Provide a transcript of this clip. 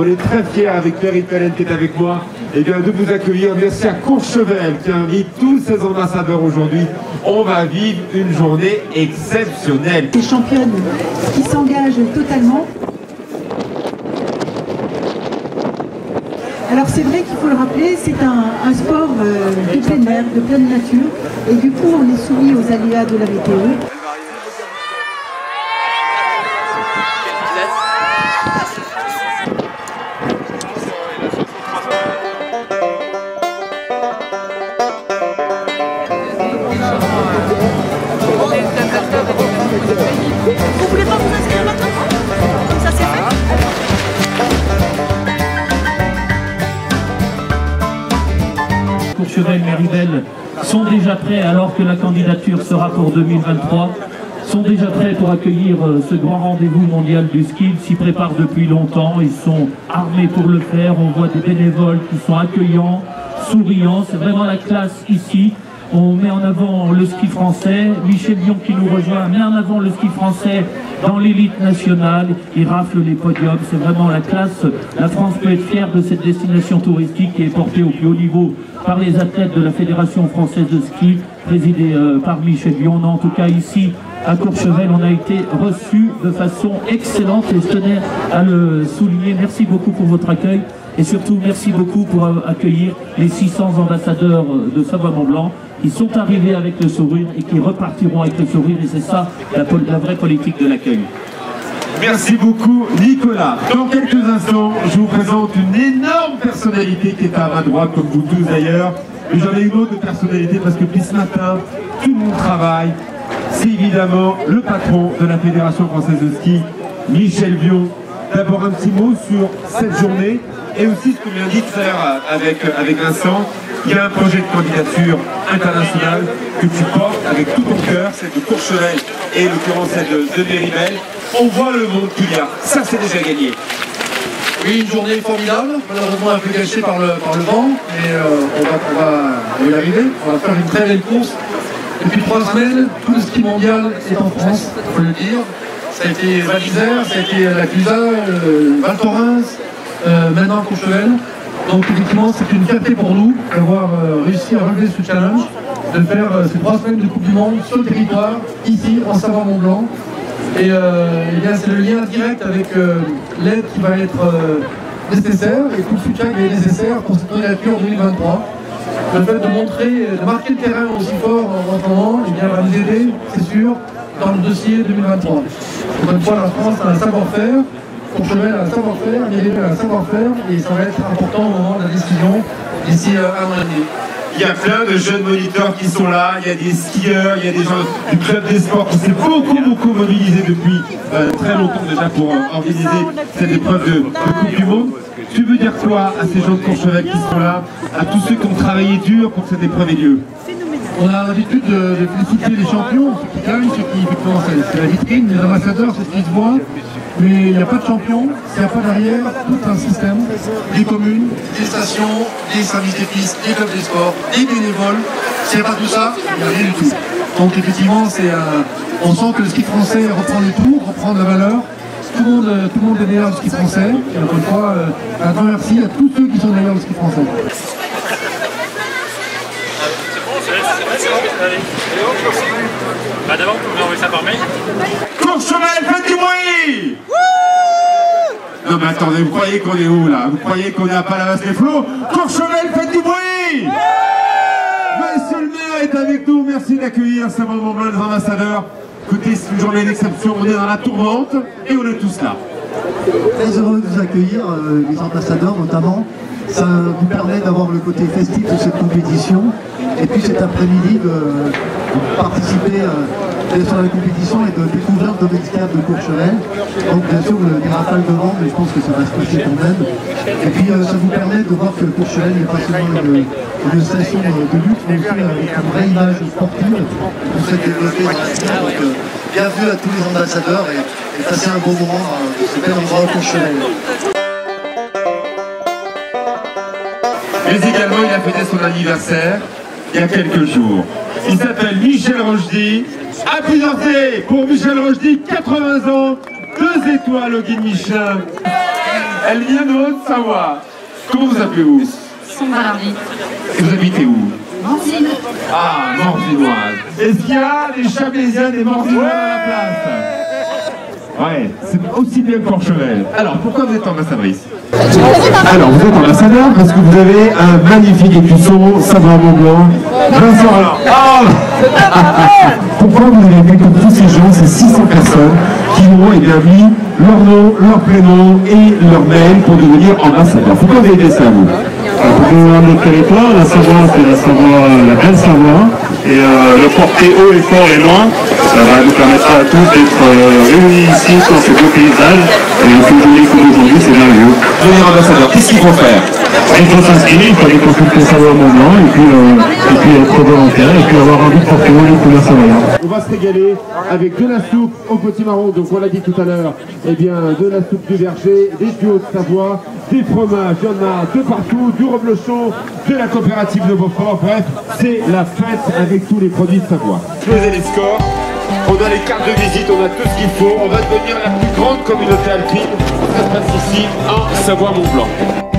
On est très fiers avec Perry Pellen qui est avec moi et bien, de vous accueillir. Merci à Courchevel qui invite tous ses ambassadeurs aujourd'hui. On va vivre une journée exceptionnelle. Les championnes qui s'engagent totalement. Alors c'est vrai qu'il faut le rappeler, c'est un sport de plein air, de pleine nature, et du coup on est soumis aux aléas de la météo. Vous voulez pas vous inscrire maintenant? Comme ça c'est fait. Courchevel, Méribel sont déjà prêts, alors que la candidature sera pour 2023, sont déjà prêts pour accueillir ce grand rendez-vous mondial du ski. Ils s'y préparent depuis longtemps, ils sont armés pour le faire. On voit des bénévoles qui sont accueillants, souriants, c'est vraiment la classe ici. On met en avant le ski français, Michel Vion qui nous rejoint met en avant le ski français dans l'élite nationale, il rafle les podiums, c'est vraiment la classe. La France peut être fière de cette destination touristique qui est portée au plus haut niveau par les athlètes de la Fédération française de ski, présidée par Michel Vion. En tout cas ici à Courchevel, on a été reçus de façon excellente et je tenais à le souligner. Merci beaucoup pour votre accueil et surtout merci beaucoup pour accueillir les 600 ambassadeurs de Savoie-Mont-Blanc qui sont arrivés avec le sourire et qui repartiront avec le sourire, et c'est ça la vraie politique de l'accueil. Merci beaucoup Nicolas. Dans quelques instants, je vous présente une énorme personnalité qui est à ma droite, comme vous tous d'ailleurs. Mais j'en ai une autre personnalité parce que depuis ce matin, tout le monde travaille. C'est évidemment le patron de la Fédération française de ski, Michel Vion. D'abord un petit mot sur cette journée et aussi ce que vient de faire avec Vincent. Il y a un projet de candidature internationale que tu portes avec tout ton cœur, c'est de Courchevel et l'occurrence celle de Méribel. On voit le monde qu'il y a, ça c'est déjà gagné. Oui, une journée formidable, malheureusement un peu gâchée par le vent, mais on va y arriver, on va faire une très belle course. Depuis 3 semaines, tout le ski mondial est en France, il faut le dire. Ça a été Val d'Isère, ça a été la Clusa, Val Thorens, maintenant Courchevel. Donc effectivement, c'est une fierté pour nous d'avoir réussi à relever ce challenge, de faire ces 3 semaines de Coupe du Monde sur le territoire, ici, en Savoie-Mont-Blanc. Et bien c'est le lien direct avec l'aide qui va être nécessaire et tout le soutien qui est nécessaire pour cette candidature en 2023. Le fait de marquer le terrain aussi fort en ce moment, eh bien, va nous aider, c'est sûr, dans le dossier 2023. Encore une fois, la France a un savoir-faire, Courchevel a un savoir-faire, Méribel a un savoir-faire, et ça va être important au moment de la décision d'ici un an et demi. Il y a plein de jeunes moniteurs qui sont là, il y a des skieurs, il y a des gens du club des sports qui s'est beaucoup mobilisé depuis très longtemps déjà pour organiser cette épreuve de Coupe du Monde. Tu veux dire quoi à ces gens de Courchevel qui sont là, à tous ceux qui ont travaillé dur pour que cette épreuve ait lieu? On a l'habitude de féliciter les champions, ceux qui gagnent, ceux qui effectivement c'est la vitrine, les ambassadeurs, c'est ce qui se voit. Mais il n'y a pas de champion, s'il n'y a pas derrière tout un système, des communes, des stations, des services des pistes, des clubs des sports, des bénévoles. S'il n'y a pas tout ça, il n'y a rien du tout. Donc effectivement, on sent que le ski français reprend le tour, reprend de la valeur. Tout le monde est derrière le ski français. Et encore une fois, un grand merci à tous ceux qui sont derrière le ski français. Bah d'abord, vous envoyer ça par mail. Courchevel, faites du bruit! Non mais attendez, vous croyez qu'on est où là? Vous croyez qu'on est à Palavas-les-Flots? Courchevel, faites du bruit! Monsieur le maire est avec nous, merci d'accueillir Savoie-Mont-Blanc les ambassadeurs. Écoutez, c'est une journée d'exception, on est dans la tourmente et on est tous là. Très heureux de vous accueillir, les ambassadeurs notamment. Ça vous permet d'avoir le côté festif de cette compétition. Et puis cet après-midi de participer sur la compétition et de découvrir le domaine skiable de Courchevel. Donc bien sûr des rafales de vent, mais je pense que ça va se passer quand même. Et puis ça vous permet de voir que Courchevel n'est pas seulement une station de lutte, mais aussi avec une vraie image sportive pour se développer dans la ville. Donc bienvenue à tous les ambassadeurs et passez un bon moment dans ce bel endroit à Courchevel. Mais également, il a fêté son anniversaire il y a quelques jours. Il s'appelle Michel Rochdy. Applaudissez pour Michel Rochdy, 80 ans, 2 étoiles au guide Michelin. Elle vient de Haute-Savoie. Comment vous appelez-vous? Son-Valardy. Et vous habitez où? Morzine. Ah, Morzinoise. Est-ce qu'il y a des Chablaisiens, des Morzinois à la place? Ouais, c'est aussi bien que Courchevel. Alors, pourquoi vous êtes ambassadrice? Alors, vous êtes ambassadeur parce que vous avez un magnifique écusson, Savoie-Mont-Blanc. Vincent, alors. Pourquoi vous avez fait comme tous ces gens, ces 600 personnes qui ont mis leur nom, leur prénom et leur mail pour devenir ambassadeur? Pourquoi vous avez fait ça, vous? Pour notre territoire, la Savoie, c'est la Savoie, la belle Savoie, et le porter haut et fort et loin, ça va nous permettre à tous d'être réunis ici dans ce beau paysage, et le plus joli coup d'aujourd'hui, c'est merveilleux. Devenir ambassadeur, qu'est-ce qu'il faut faire? Il faut s'inscrire, il faut aller consulter Savoie-Mont-Blanc, et puis être volontaire, et puis avoir envie de porter haut les couleurs savoyardes. On va se régaler avec de la soupe au potimarron, donc on l'a dit tout à l'heure, eh bien de la soupe du Verger, des tuyaux de Savoie, des fromages, il y en a de partout, du reblochon, de la coopérative de Beaufort, bref, c'est la fête avec tous les produits de Savoie. Posez les scores, on a les cartes de visite, on a tout ce qu'il faut, on va devenir la plus grande communauté alpine, ça se passe ici en Savoie-Mont-Blanc.